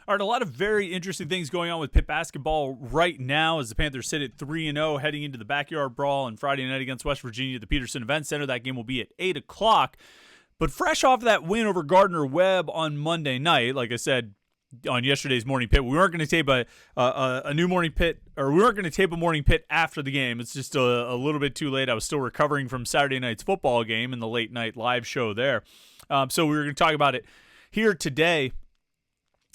All right, a lot of very interesting things going on with Pitt basketball right now as the Panthers sit at 3-0 heading into the Backyard Brawl on Friday night against West Virginia at the Peterson Event Center. That game will be at 8 o'clock. But fresh off that win over Gardner-Webb on Monday night, like I said on yesterday's Morning Pitt, we weren't going to tape a new Morning Pitt, or we weren't going to tape a Morning Pitt after the game. It's just a little bit too late. I was still recovering from Saturday night's football game and the late night live show there. So we were going to talk about it here today.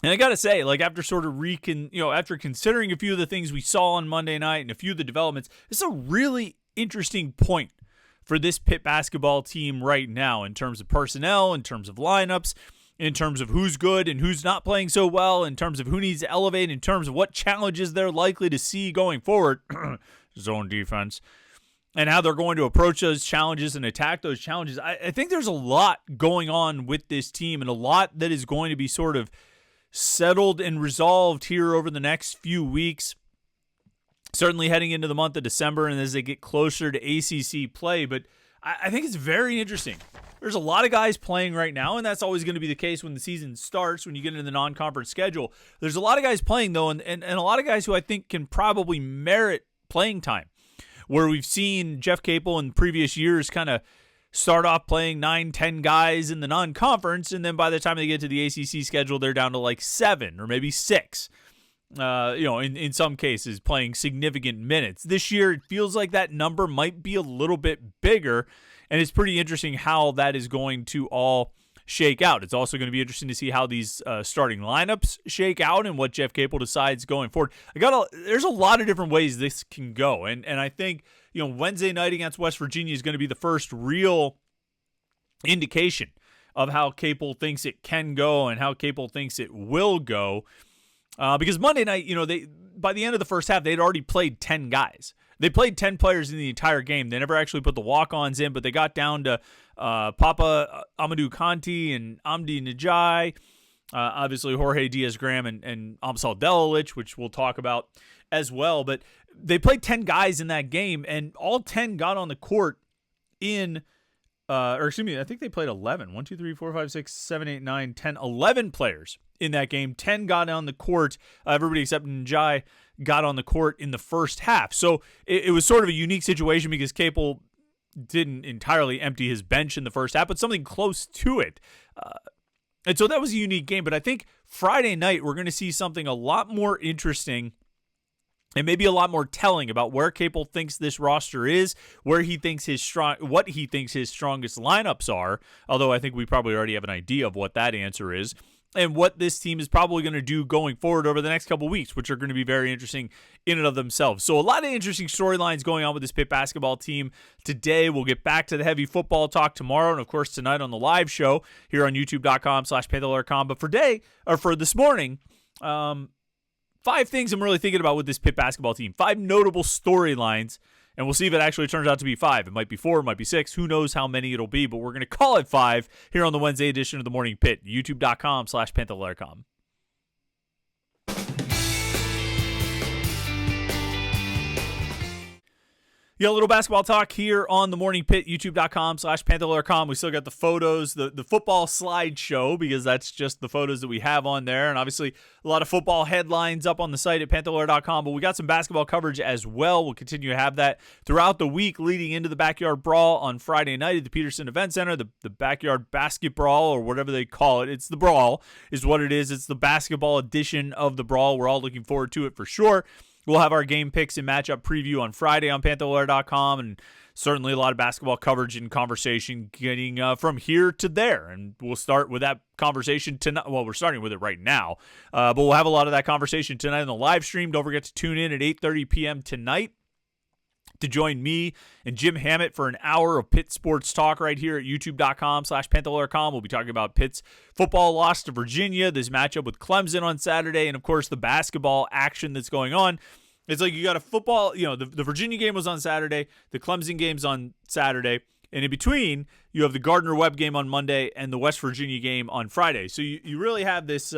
And I got to say, like, after sort of after considering a few of the things we saw on Monday night and a few of the developments, it's a really interesting point for this Pitt basketball team right now in terms of personnel, in terms of lineups, in terms of who's good and who's not playing so well, in terms of who needs to elevate, in terms of what challenges they're likely to see going forward, zone defense, and how they're going to approach those challenges and attack those challenges. I think there's a lot going on with this team and a lot that is going to be sort of settled and resolved here over the next few weeks, certainly heading into the month of December and as they get closer to ACC play. But I think it's very interesting. There's a lot of guys playing right now, and that's always going to be the case when the season starts, when you get into the non-conference schedule. There's a lot of guys playing, though, and a lot of guys who I think can probably merit playing time, where we've seen Jeff Capel in previous years kind of start off playing 9-10 guys in the non-conference, and then by the time they get to the ACC schedule, they're down to like 7 or maybe 6. In some cases, playing significant minutes. This year, it feels like that number might be a little bit bigger, and it's pretty interesting how that is going to all shake out. It's also going to be interesting to see how these starting lineups shake out and what Jeff Capel decides going forward. There's a lot of different ways this can go, and I think Wednesday night against West Virginia is going to be the first real indication of how Capel thinks it can go and how Capel thinks it will go. Because Monday night, by the end of the first half, they'd already played 10 guys. They played 10 players in the entire game. They never actually put the walk-ons in, but they got down to Papa Amadou Kanti and Amdi Najai, obviously Jorge Diaz Graham and Amsal Delilich, which we'll talk about as well. But they played 10 guys in that game, and all 10 got on the court I think they played 11. 1, 2, 3, 4, 5, 6, 7, 8, 9, 10, 11 players in that game. 10 got on the court. Everybody except Njai got on the court in the first half. So it was sort of a unique situation because Capel didn't entirely empty his bench in the first half, but something close to it. And so that was a unique game. But I think Friday night we're going to see something a lot more interesting and maybe a lot more telling about where Capel thinks this roster is, what he thinks his strongest lineups are, although I think we probably already have an idea of what that answer is, and what this team is probably going to do going forward over the next couple weeks, which are going to be very interesting in and of themselves. So a lot of interesting storylines going on with this Pitt basketball team today. We'll get back to the heavy football talk tomorrow, and of course tonight on the live show here on youtube.com/Panther-Lair.com. But for this morning, 5 things I'm really thinking about with this Pitt basketball team. 5 notable storylines, and we'll see if it actually turns out to be 5. It might be 4, it might be 6. Who knows how many it'll be, but we're going to call it 5 here on the Wednesday edition of the Morning Pitt, youtube.com/Panther-Lair.com. Yeah, a little basketball talk here on the Morning Pitt, youtube.com/Panther-Lair.com. We still got the photos, the football slideshow, because that's just the photos that we have on there. And obviously a lot of football headlines up on the site at Panther-Lair.com, but we got some basketball coverage as well. We'll continue to have that throughout the week leading into the Backyard Brawl on Friday night at the Peterson Event Center, the Backyard Basket Brawl, or whatever they call it. It's the Brawl is what it is. It's the basketball edition of the Brawl. We're all looking forward to it for sure. We'll have our game picks and matchup preview on Friday on Panther-Lair.com, and certainly a lot of basketball coverage and conversation getting from here to there. And we'll start with that conversation tonight. Well, we're starting with it right now, but we'll have a lot of that conversation tonight on the live stream. Don't forget to tune in at 8:30 p.m. tonight to join me and Jim Hammett for an hour of Pitt sports talk right here at youtube.com/Panther-Lair.com. We'll be talking about Pitt's football loss to Virginia, this matchup with Clemson on Saturday, and of course the basketball action that's going on. It's like you got a football, the Virginia game was on Saturday, the Clemson game's on Saturday, and in between you have the Gardner-Webb game on Monday and the West Virginia game on Friday. So you really have this,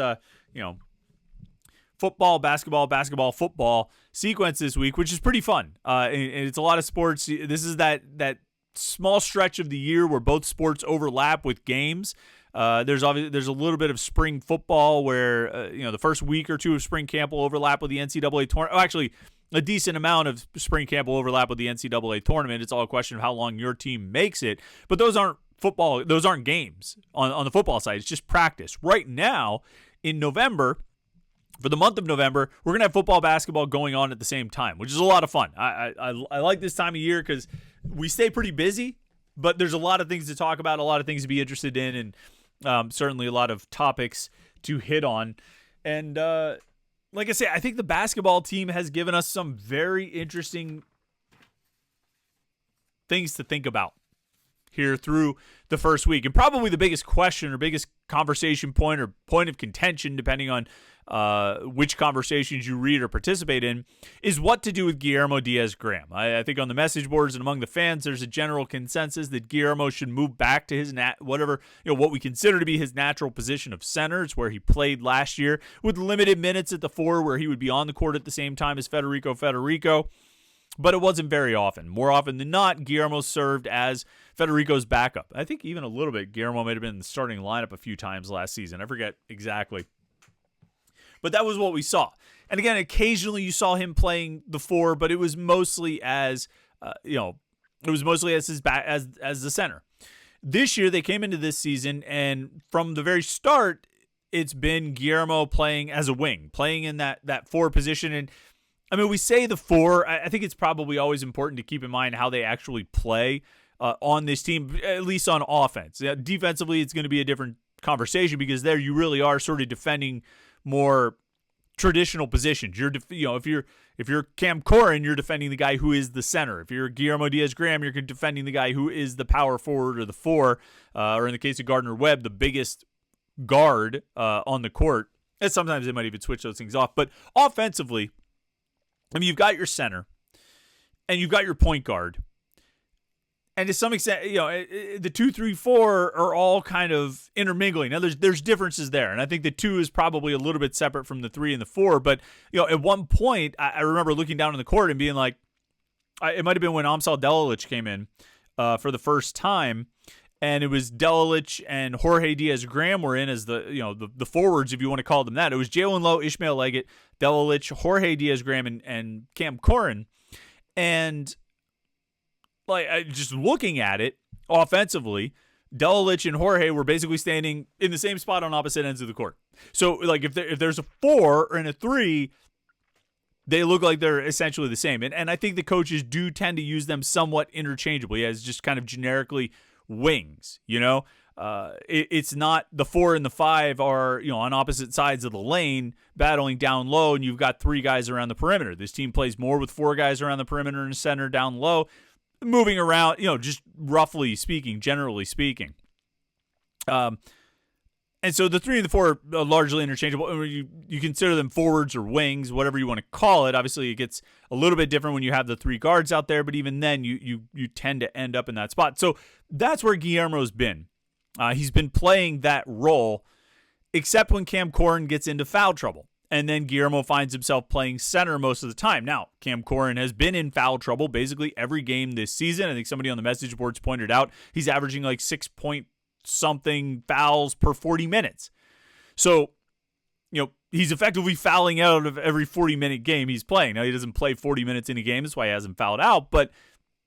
football, basketball, football sequence this week, which is pretty fun. And it's a lot of sports. This is that small stretch of the year where both sports overlap with games. There's a little bit of spring football where the first week or two of spring camp will overlap with the NCAA tournament. Oh, actually, a decent amount of spring camp will overlap with the NCAA tournament. It's all a question of how long your team makes it. But those aren't football. Those aren't games on the football side. It's just practice. Right now, in November, for the month of November, we're going to have football, basketball going on at the same time, which is a lot of fun. I like this time of year because we stay pretty busy, but there's a lot of things to talk about, a lot of things to be interested in, and certainly a lot of topics to hit on. And like I say, I think the basketball team has given us some very interesting things to think about here through the first week. And probably the biggest question or biggest conversation point or point of contention, depending on which conversations you read or participate in, is what to do with Guillermo Diaz Graham. I think on the message boards and among the fans, there's a general consensus that Guillermo should move back to his what we consider to be his natural position of center. It's where he played last year with limited minutes at the 4, where he would be on the court at the same time as Federico. But it wasn't very often. More often than not, Guillermo served as Federico's backup. I think even a little bit, Guillermo might have been in the starting lineup a few times last season. I forget exactly. But that was what we saw. And again, occasionally you saw him playing the 4, but it was mostly as as the center. This year they came into this season, and from the very start, it's been Guillermo playing as a wing, playing in that 4 position. And I mean, we say the 4. I think it's probably always important to keep in mind how they actually play on this team, at least on offense. Defensively, it's going to be a different conversation because there you really are sort of defending more traditional positions. If you're Cam Corrin, you're defending the guy who is the center. If you're Guillermo Diaz Graham, you're defending the guy who is the power forward or the 4, or in the case of Gardner Webb, the biggest guard on the court. And sometimes they might even switch those things off. But offensively, I mean, you've got your center and you've got your point guard. And to some extent, the 2, 3, 4 are all kind of intermingling. Now, there's differences there, and I think the 2 is probably a little bit separate from the 3 and the 4. But at one point, I remember looking down on the court and being like, it might have been when Amsal Delilich came in for the first time, and it was Delilich and Jorge Diaz Graham were in as the forwards, if you want to call them that. It was Jalen Lowe, Ishmael Leggett, Delilich, Jorge Diaz Graham, and Cam Corrin, and just looking at it offensively, Delilich and Jorge were basically standing in the same spot on opposite ends of the court. So, if there's a 4 and a 3, they look like they're essentially the same. And I think the coaches do tend to use them somewhat interchangeably as just kind of generically wings. It's not the 4 and the 5 are on opposite sides of the lane battling down low, and you've got 3 guys around the perimeter. This team plays more with 4 guys around the perimeter and center down low, moving around, just roughly speaking, generally speaking. And so the 3 and the 4 are largely interchangeable. You consider them forwards or wings, whatever you want to call it. Obviously, it gets a little bit different when you have the 3 guards out there, but even then, you tend to end up in that spot. So that's where Guillermo's been. He's been playing that role, except when Cam Corrin gets into foul trouble. And then Guillermo finds himself playing center most of the time. Now, Cam Corrin has been in foul trouble basically every game this season. I think somebody on the message boards pointed out he's averaging like 6-point-something fouls per 40 minutes. So, he's effectively fouling out of every 40-minute game he's playing. Now, he doesn't play 40 minutes in a game. That's why he hasn't fouled out. But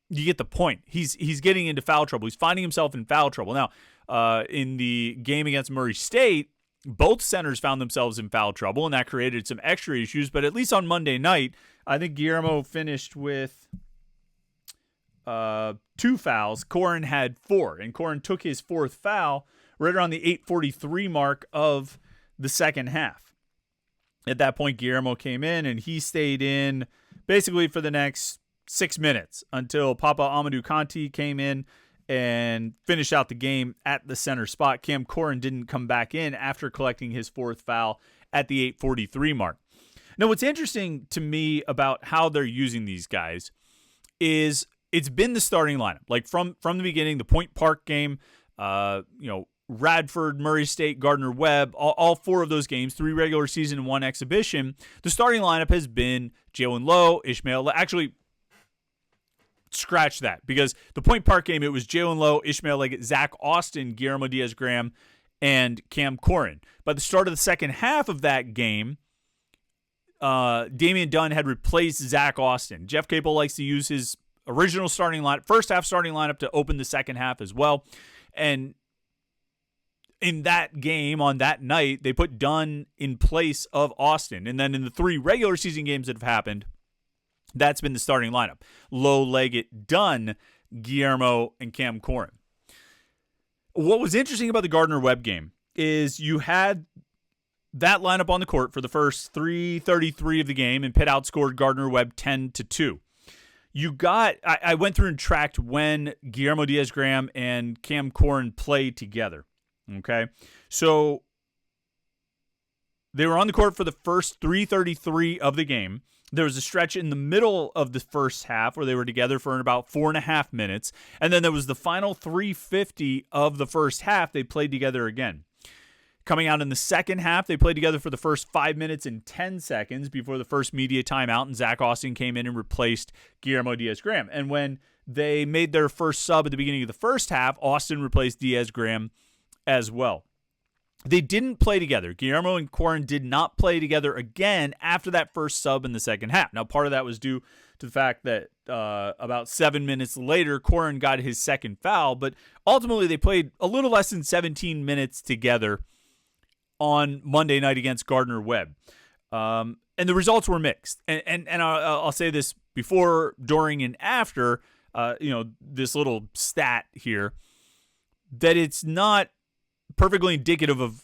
you get the point. He's getting into foul trouble. He's finding himself in foul trouble. Now, in the game against Murray State, both centers found themselves in foul trouble, and that created some extra issues. But at least on Monday night, I think Guillermo finished with 2 fouls. Corrin had 4, and Corrin took his 4th foul right around the 8:43 mark of the second half. At that point, Guillermo came in, and he stayed in basically for the next 6 minutes until Papa Amadou Kanti came in and finished out the game at the center spot. Cam Corrin didn't come back in after collecting his 4th foul at the 8:43 mark. Now, what's interesting to me about how they're using these guys is it's been the starting lineup. Like from the beginning, the Point Park game, Radford, Murray State, Gardner Webb, all 4 of those games, 3 regular season and 1 exhibition, the starting lineup has been Jalen Lowe, Ishmael, actually, scratch that, because the Point Park game, it was Jalen Lowe, Ishmael Leggett, Zach Austin, Guillermo Diaz Graham, and Cam Corrin. By the start of the second half of that game, Damian Dunn had replaced Zach Austin. Jeff Capel likes to use his original starting lineup, first half starting lineup, to open the second half as well. And in that game on that night, they put Dunn in place of Austin. And then in the 3 regular season games that have happened, that's been the starting lineup. Low-legged Dunn, Guillermo, and Cam Corrin. What was interesting about the Gardner-Webb game is you had that lineup on the court for the first 3:33 of the game, and Pitt outscored Gardner-Webb 10-2. I went through and tracked when Guillermo Diaz Graham and Cam Corrin played together. Okay, so they were on the court for the first 3:33 of the game. There was a stretch in the middle of the first half where they were together for about 4.5 minutes. And then there was the final 3:50 of the first half. They played together again. Coming out in the second half, they played together for the first 5 minutes and 10 seconds before the first media timeout, and Zach Austin came in and replaced Guillermo Diaz Graham. And when they made their first sub at the beginning of the first half, Austin replaced Diaz Graham as well. They didn't play together. Guillermo and Corrin did not play together again after that first sub in the second half. Now, part of that was due to the fact that about 7 minutes later, Corrin got his second foul, but ultimately they played a little less than 17 minutes together on Monday night against Gardner-Webb. And the results were mixed. And I'll say this before, during, and after, this little stat here, that it's not perfectly indicative of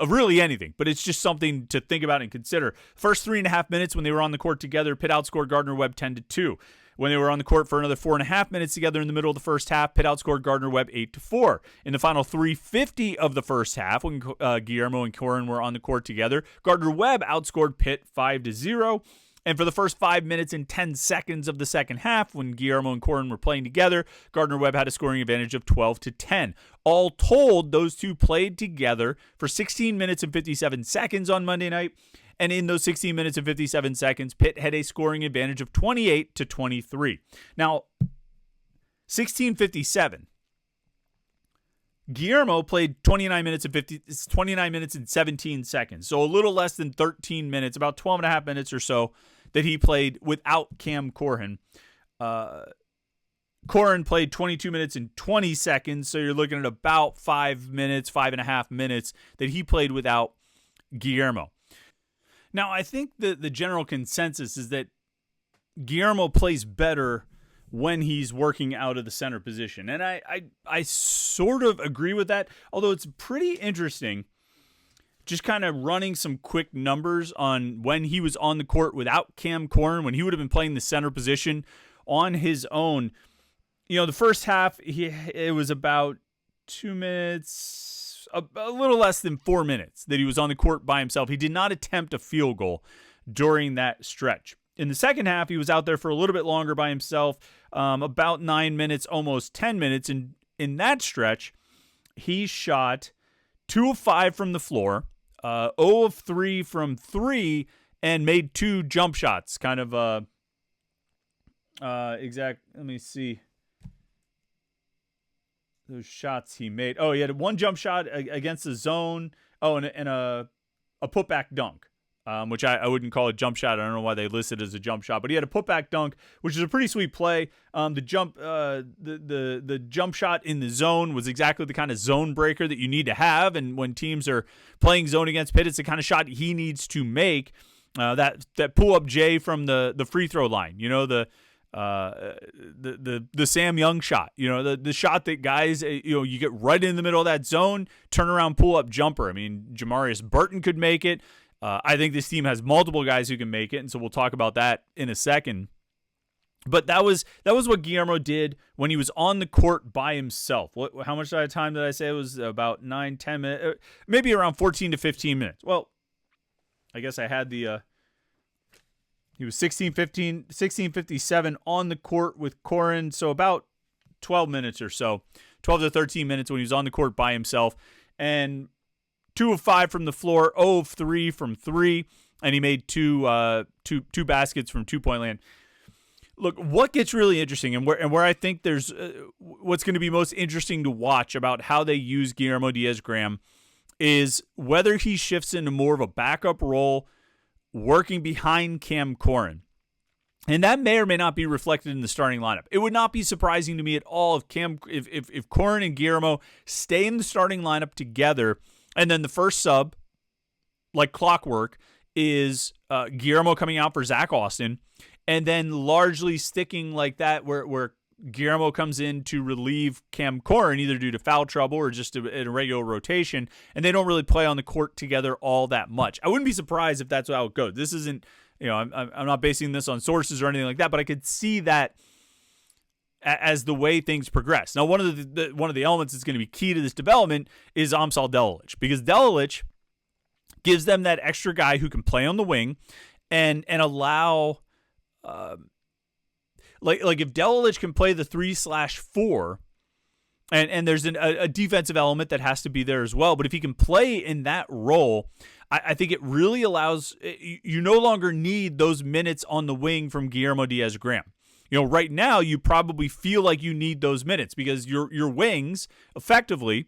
really anything, but it's just something to think about and consider. First 3.5 minutes when they were on the court together, Pitt outscored Gardner-Webb 10-2. When they were on the court for another 4.5 minutes together in the middle of the first half, Pitt outscored Gardner-Webb 8-4. In the final 3:50 of the first half, when Guillermo and Corrin were on the court together, Gardner-Webb outscored Pitt 5-0. And for the first 5 minutes and 10 seconds of the second half, when Guillermo and Corrin were playing together, Gardner-Webb had a scoring advantage of 12-10. All told, those two played together for 16 minutes and 57 seconds on Monday night. And in those 16 minutes and 57 seconds, Pitt had a scoring advantage of 28-23. Now, 16:57. Guillermo played 29 minutes and 17 seconds. So a little less than 13 minutes, about 12 and a half minutes or so that he played without Cam Corrin. Corrin played 22 minutes and 20 seconds. So you're looking at about 5 minutes, 5.5 minutes that he played without Guillermo. Now, I think the general consensus is that Guillermo plays better when he's working out of the center position. And I sort of agree with that, although it's pretty interesting just kind of running some quick numbers on when he was on the court without Cam Corrin, when he would have been playing the center position on his own. You know, the first half, it was about 2 minutes, a little less than 4 minutes that he was on the court by himself. He did not attempt a field goal during that stretch. In the second half, he was out there for a little bit longer by himself, about 9 minutes, almost 10 minutes. And in that stretch, he shot 2 of 5 from the floor, 0 of 3 from 3, and made 2 jump shots. Kind of let me see those shots he made. Oh, he had 1 jump shot against the zone. Oh, and a putback dunk. Which I wouldn't call a jump shot. I don't know why they listed it as a jump shot, but he had a putback dunk, which is a pretty sweet play. The jump shot in the zone was exactly the kind of zone breaker that you need to have, and when teams are playing zone against Pitt, it's the kind of shot he needs to make. That pull up J from the free throw line, you know, the Sam Young shot, you know, the shot that guys, you get right in the middle of that zone, turn around, pull up jumper. I mean, Jamarius Burton could make it. I think this team has multiple guys who can make it, and so we'll talk about that in a second. But that was what Guillermo did when he was on the court by himself. How much time did I say? It was about 9-10 minutes, maybe around 14 to 15 minutes. Well, I guess I had he was 16:57 on the court with Corrin, so about 12 minutes or so, 12 to 13 minutes when he was on the court by himself, and 2 of 5 from the floor, 0 of 3 from 3, and he made two baskets from 2-point land. Look, what gets really interesting, and where I think there's what's going to be most interesting to watch about how they use Guillermo Diaz Graham is whether he shifts into more of a backup role working behind Cam Corrin. And that may or may not be reflected in the starting lineup. It would not be surprising to me at all if Corrin and Guillermo stay in the starting lineup together, and then the first sub, like clockwork, is Guillermo coming out for Zach Austin, and then largely sticking like that where Guillermo comes in to relieve Cam Corrin, either due to foul trouble or just in a regular rotation, and they don't really play on the court together all that much. I wouldn't be surprised if that's how it goes. This isn't, I'm not basing this on sources or anything like that, but I could see that as the way things progress. Now, one of the elements that's going to be key to this development is Amsal Delilich, because Delilich gives them that extra guy who can play on the wing and allow. Like if Delilich can play the 3/4, and there's a defensive element that has to be there as well, but if he can play in that role, I think it really allows, you no longer need those minutes on the wing from Guillermo Diaz Graham. Right now you probably feel like you need those minutes because your wings effectively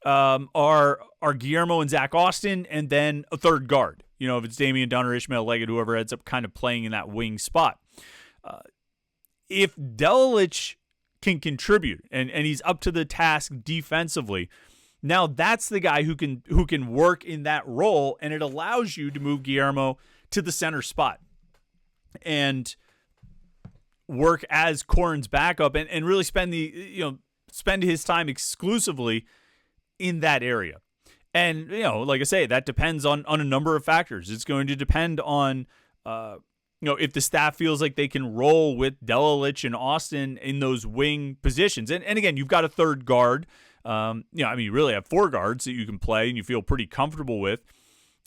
are Guillermo and Zach Austin, and then a third guard. If it's Damian Dunn or Ishmael Leggett, whoever ends up kind of playing in that wing spot. If Delilich can contribute and he's up to the task defensively, now that's the guy who can work in that role, and it allows you to move Guillermo to the center spot and work as Corrin's backup and really spend his time exclusively in that area. And like I say, that depends on a number of factors. It's going to depend on if the staff feels like they can roll with Delilich and Austin in those wing positions. And again, you've got a third guard. You really have four guards that you can play and you feel pretty comfortable with.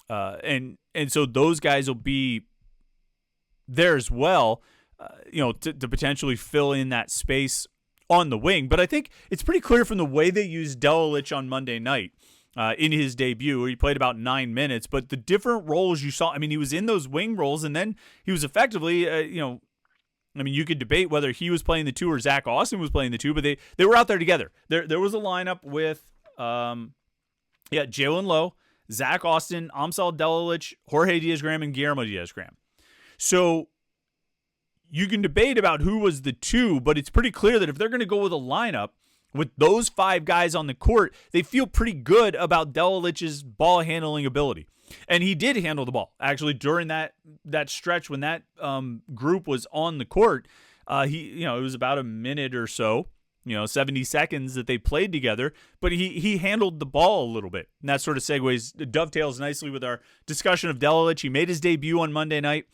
And so those guys will be there as well, to potentially fill in that space on the wing. But I think it's pretty clear from the way they used Delilich on Monday night, in his debut, where he played about 9 minutes, but the different roles you saw, he was in those wing roles, and then he was effectively, you could debate whether he was playing the two or Zach Austin was playing the two, but they were out there together. There was a lineup with, Jalen Lowe, Zach Austin, Amsal Delilich, Jorge Diaz Graham, and Guillermo Diaz Graham. So you can debate about who was the two, but it's pretty clear that if they're going to go with a lineup with those five guys on the court, they feel pretty good about Delilich's ball handling ability. And he did handle the ball. Actually, during that stretch when that group was on the court, it was about a minute or so, 70 seconds that they played together, but he handled the ball a little bit. And that sort of dovetails nicely with our discussion of Delilich. He made his debut on Monday night.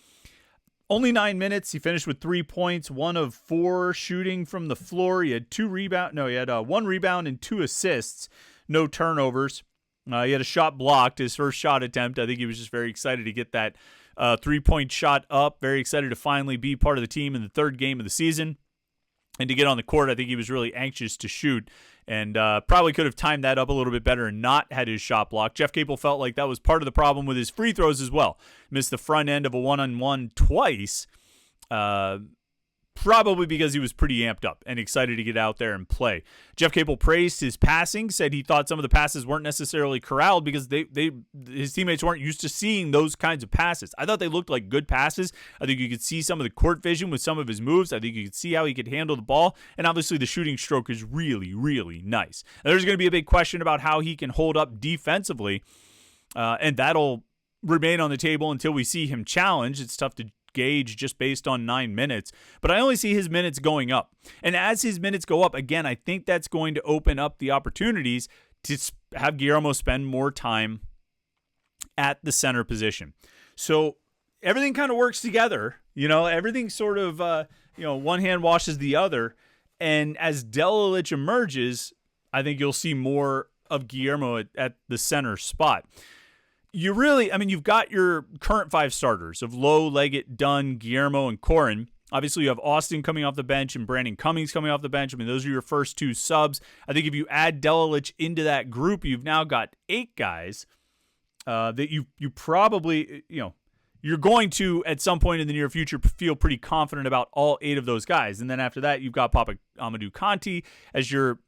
Only 9 minutes. He finished with 3 points, 1 of 4 shooting from the floor. He had one rebound and 2 assists, no turnovers. He had a shot blocked, his first shot attempt. I think he was just very excited to get that 3-point shot up, very excited to finally be part of the team in the third game of the season. And to get on the court, I think he was really anxious to shoot, and probably could have timed that up a little bit better and not had his shot blocked. Jeff Capel felt like that was part of the problem with his free throws as well. Missed the front end of a one-on-one twice, probably because he was pretty amped up and excited to get out there and play. Jeff Capel praised his passing, said he thought some of the passes weren't necessarily corralled because his teammates weren't used to seeing those kinds of passes. I thought they looked like good passes. I think you could see some of the court vision with some of his moves. I think you could see how he could handle the ball, and obviously the shooting stroke is really, really nice. Now, there's going to be a big question about how he can hold up defensively, and that'll remain on the table until we see him challenged. It's tough to gauge just based on 9 minutes, but I only see his minutes going up. And as his minutes go up, again, I think that's going to open up the opportunities to have Guillermo spend more time at the center position. So everything kind of works together, everything sort of, one hand washes the other. And as Delilich emerges, I think you'll see more of Guillermo at the center spot. You've got your current 5 starters of Lowe, Leggett, Dunn, Guillermo, and Corrin. Obviously, you have Austin coming off the bench and Brandon Cummings coming off the bench. Those are your first 2 subs. I think if you add Delilich into that group, you've now got 8 guys that you probably, you're going to, at some point in the near future, feel pretty confident about all 8 of those guys. And then after that, you've got Papa Amadou Kanti as your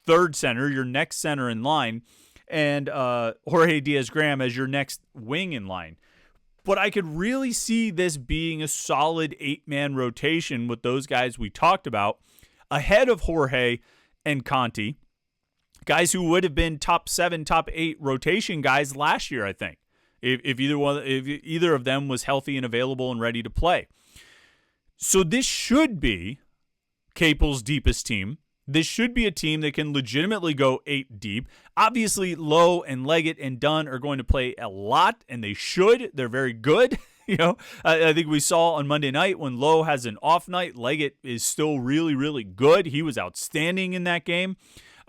third center, your next center in line. and Jorge Diaz Graham as your next wing in line. But I could really see this being a solid 8-man rotation with those guys we talked about ahead of Jorge and Conti, guys who would have been top 7, top 8 rotation guys last year, I think, if either of them was healthy and available and ready to play. So this should be Capel's deepest team. This should be a team that can legitimately go 8 deep. Obviously, Lowe and Leggett and Dunn are going to play a lot, and they should. They're very good. I think we saw on Monday night when Lowe has an off night, Leggett is still really, really good. He was outstanding in that game.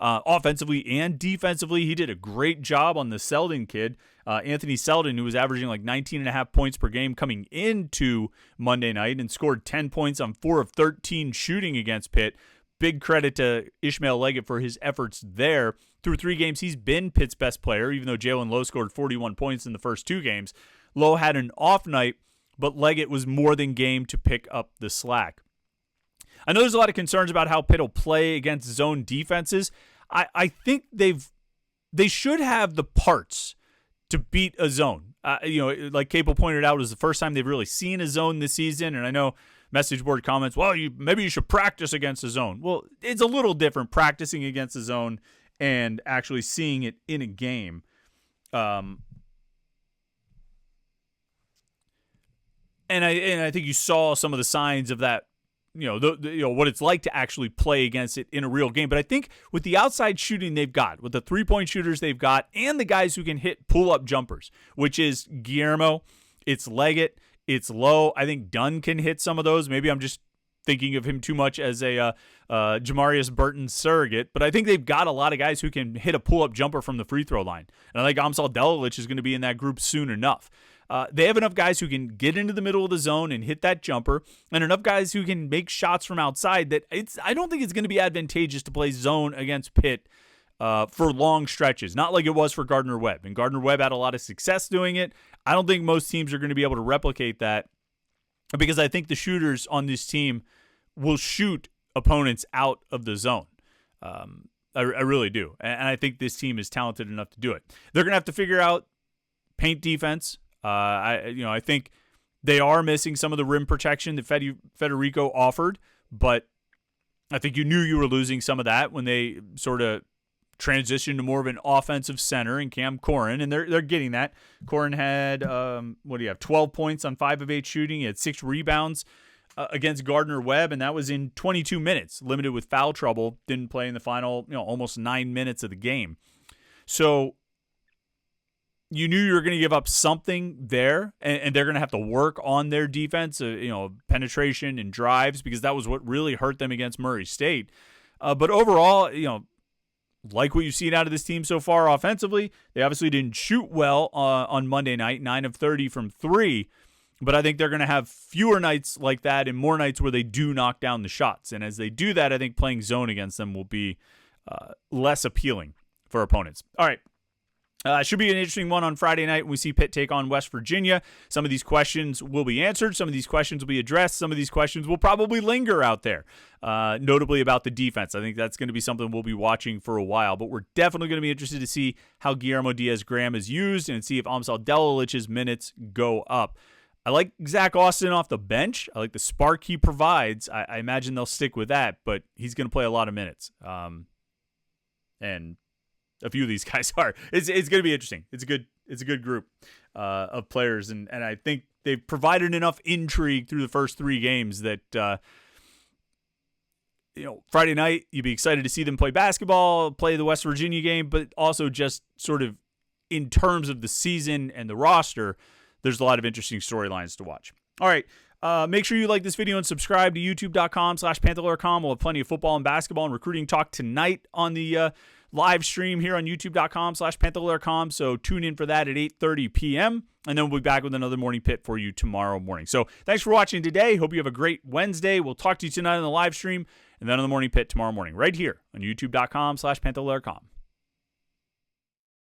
Offensively and defensively, he did a great job on the Selden kid, Anthony Selden, who was averaging like 19.5 points per game coming into Monday night and scored 10 points on 4 of 13 shooting against Pitt. Big credit to Ishmael Leggett for his efforts there. Through 3 games, he's been Pitt's best player, even though Jalen Lowe scored 41 points in the first 2 games. Lowe had an off night, but Leggett was more than game to pick up the slack. I know there's a lot of concerns about how Pitt will play against zone defenses. I think they should have the parts to beat a zone. Like Capel pointed out, it was the first time they've really seen a zone this season, and I know message board comments, well, maybe you should practice against a zone. Well, it's a little different practicing against a zone and actually seeing it in a game. And I think you saw some of the signs of that, what it's like to actually play against it in a real game. But I think with the outside shooting they've got, with the 3-point shooters they've got, and the guys who can hit pull-up jumpers, which is Guillermo, it's Leggett, it's Lowe. I think Dunn can hit some of those. Maybe I'm just thinking of him too much as a Jamarius Burton surrogate, but I think they've got a lot of guys who can hit a pull-up jumper from the free throw line. And I think Amsal Delilich is going to be in that group soon enough. They have enough guys who can get into the middle of the zone and hit that jumper, and enough guys who can make shots from outside that I don't think it's going to be advantageous to play zone against Pitt for long stretches, not like it was for Gardner-Webb. And Gardner-Webb had a lot of success doing it. I don't think most teams are going to be able to replicate that because I think the shooters on this team will shoot opponents out of the zone. I really do. And I think this team is talented enough to do it. They're going to have to figure out paint defense. I think they are missing some of the rim protection that Federico offered, but I think you knew you were losing some of that when they sort of transitioned to more of an offensive center in Cam Corrin, and they're getting that. Corrin had 12 points on 5 of 8 shooting. He had 6 rebounds against Gardner-Webb, and that was in 22 minutes, limited with foul trouble. Didn't play in the final, almost 9 minutes of the game. So you knew you were going to give up something there, and they're going to have to work on their defense, penetration and drives, because that was what really hurt them against Murray State. But overall, like what you've seen out of this team so far offensively, they obviously didn't shoot well on Monday night, 9 of 30 from 3. But I think they're going to have fewer nights like that and more nights where they do knock down the shots. And as they do that, I think playing zone against them will be less appealing for opponents. All right. Should be an interesting one on Friday night when we see Pitt take on West Virginia. Some of these questions will be answered. Some of these questions will be addressed. Some of these questions will probably linger out there, notably about the defense. I think that's going to be something we'll be watching for a while. But we're definitely going to be interested to see how Guillermo Diaz Graham is used and see if Amsal Delilich's minutes go up. I like Zach Austin off the bench. I like the spark he provides. I imagine they'll stick with that, but he's going to play a lot of minutes. And a few of these guys are. It's going to be interesting. It's a good group of players, and I think they've provided enough intrigue through the first 3 games that Friday night you'd be excited to see them play basketball, play the West Virginia game, but also just sort of in terms of the season and the roster, there's a lot of interesting storylines to watch. All right. Make sure you like this video and subscribe to youtube.com/Panther-Lair.com. We'll have plenty of football and basketball and recruiting talk tonight on the live stream here on youtube.com/Panther-Lair.com. So tune in for that at 8:30 p.m. And then we'll be back with another Morning Pitt for you tomorrow morning. So thanks for watching today. Hope you have a great Wednesday. We'll talk to you tonight on the live stream and then on the Morning Pitt tomorrow morning right here on youtube.com/Panther-Lair.com.